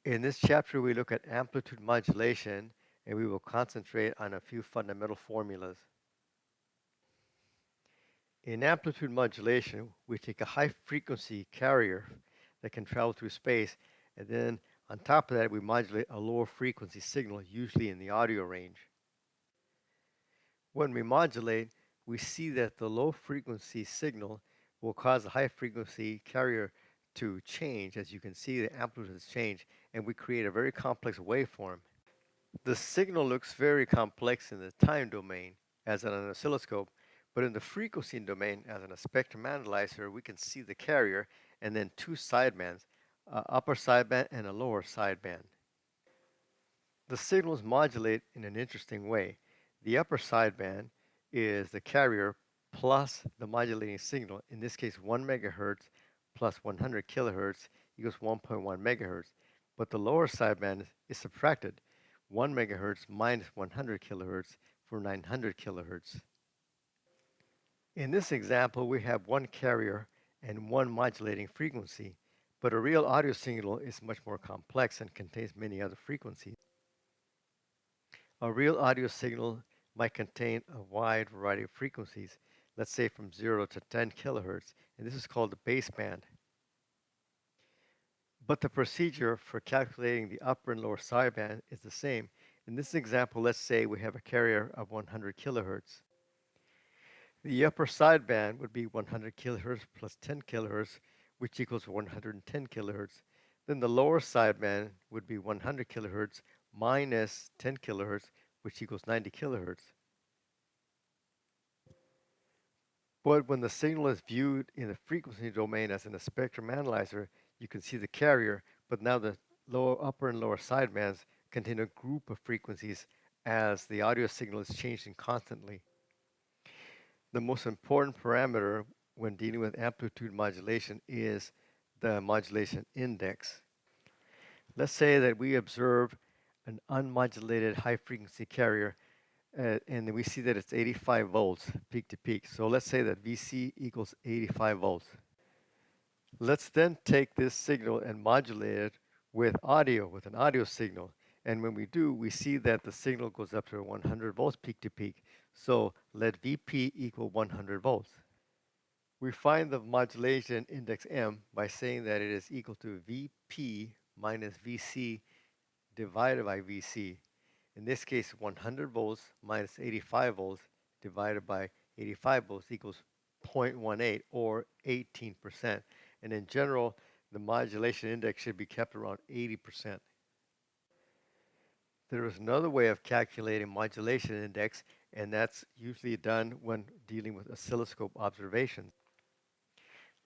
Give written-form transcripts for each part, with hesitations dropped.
In this chapter, we look at amplitude modulation, and we will concentrate on a few fundamental formulas. In amplitude modulation, we take a high frequency carrier that can travel through space, and then on top of that, we modulate a lower frequency signal, usually in the audio range. When we modulate, we see that the low frequency signal will cause the high frequency carrier to change. As you can see, the amplitude has changed, and we create a very complex waveform. The signal looks very complex in the time domain, as in an oscilloscope, but in the frequency domain, as in a spectrum analyzer, we can see the carrier and then two sidebands, an upper sideband and a lower sideband. The signals modulate in an interesting way. The upper sideband is the carrier plus the modulating signal, in this case 1 megahertz plus 100 kilohertz equals 1.1 megahertz. But the lower sideband is subtracted, 1 megahertz minus 100 kilohertz for 900 kilohertz. In this example, we have one carrier and one modulating frequency, but a real audio signal is much more complex and contains many other frequencies. A real audio signal might contain a wide variety of frequencies, let's say from 0 to 10 kilohertz, and this is called the baseband. But the procedure for calculating the upper and lower sideband is the same. In this example, let's say we have a carrier of 100 kilohertz. The upper sideband would be 100 kilohertz plus 10 kilohertz, which equals 110 kilohertz. Then the lower sideband would be 100 kilohertz minus 10 kilohertz, which equals 90 kilohertz. But when the signal is viewed in the frequency domain as in a spectrum analyzer, you can see the carrier, but now the upper and lower sidebands contain a group of frequencies as the audio signal is changing constantly. The most important parameter when dealing with amplitude modulation is the modulation index. Let's say that we observe an unmodulated high frequency carrier and we see that it's 85 volts peak to peak. So let's say that VC equals 85 volts. Let's then take this signal and modulate it with an audio signal. And when we do, we see that the signal goes up to 100 volts peak to peak. So let VP equal 100 volts. We find the modulation index M by saying that it is equal to VP minus VC divided by VC. In this case, 100 volts minus 85 volts divided by 85 volts equals 0.18 or 18%. And in general, the modulation index should be kept around 80%. There is another way of calculating modulation index, and that's usually done when dealing with oscilloscope observations.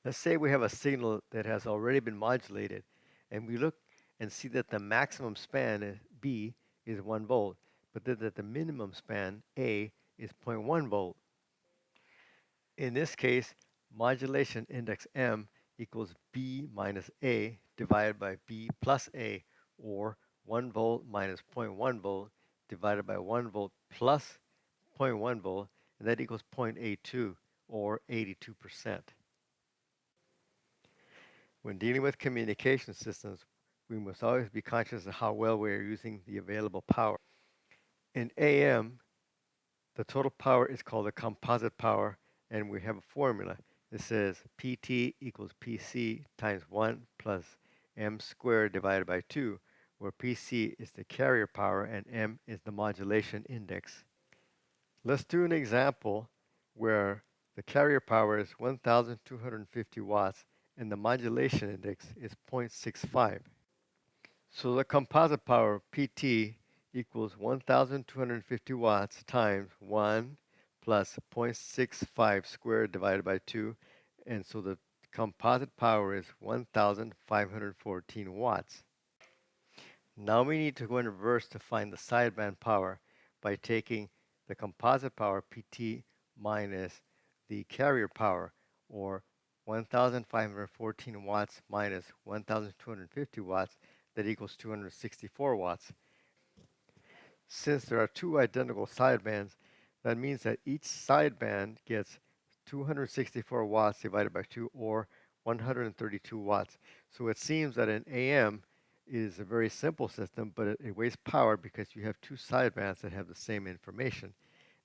Let's say we have a signal that has already been modulated, and we look and see that the maximum span, B, is 1 volt, but that the minimum span, A, is 0.1 volt. In this case, modulation index M equals B minus A divided by B plus A, or 1 volt minus 0.1 volt divided by 1 volt plus 0.1 volt, and that equals 0.82 or 82%. When dealing with communication systems, we must always be conscious of how well we are using the available power. In AM, the total power is called the composite power, and we have a formula. It says PT equals PC times 1 plus M squared divided by 2, where PC is the carrier power and M is the modulation index. Let's do an example where the carrier power is 1,250 watts and the modulation index is 0.65. So the composite power, PT, equals 1,250 watts times 1 plus 0.65 squared divided by 2. And so the composite power is 1,514 watts. Now we need to go in reverse to find the sideband power by taking the composite power, PT, minus the carrier power, or 1,514 watts minus 1,250 watts, that equals 264 watts. Since there are two identical sidebands, that means that each sideband gets 264 watts divided by 2, or 132 watts. So it seems that in AM, is a very simple system, but it wastes power because you have two sidebands that have the same information.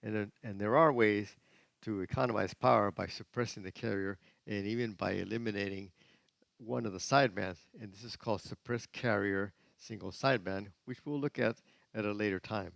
And there are ways to economize power by suppressing the carrier and even by eliminating one of the sidebands. And this is called suppressed carrier single sideband, which we'll look at a later time.